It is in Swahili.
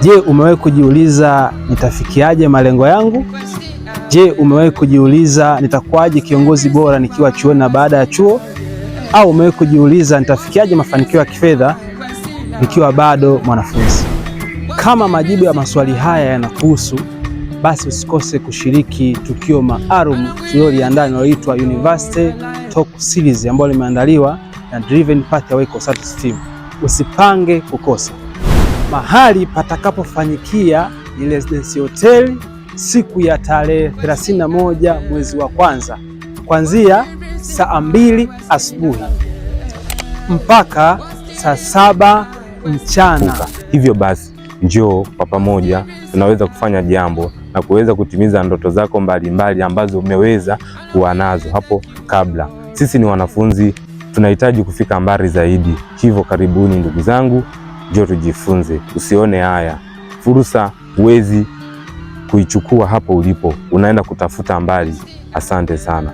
Je, umewahi kujiuliza nitafikiaje malengo yangu? Je, umewahi kujiuliza nitakuwaje kiongozi bora nikiwa chuoni na baada ya chuo? Au umewahi kujiuliza nitafikiaje mafanikio ya kifedha nikiwa bado mwanafunzi? Kama majibu ya maswali haya yanakuhusu, basi usikose kushiriki tukio maalum tuliloliandaa linaloitwa University Talk Series ambalo limeandaliwa na Driven Pathway Consultants Team. Usipange kukosa. Mahali patakapofanyikia ni Residence Hotel siku ya tarehe 31 mwezi wa kwanza kuanzia saa 2 asubuhi mpaka saa 7 mchana. Hivyo basi njoo kwa pamoja, tunaweza kufanya jambo na kuweza kutimiza ndoto zako mbalimbali ambazo umeweza kuwa nazo hapo kabla. Sisi ni wanafunzi, tunahitaji kufika mbali zaidi. Hivyo karibuni ndugu zangu, njoo tujifunze. Usione haya fursa, huwezi kuichukua hapo ulipo, unaenda kutafuta mbali. Asante sana.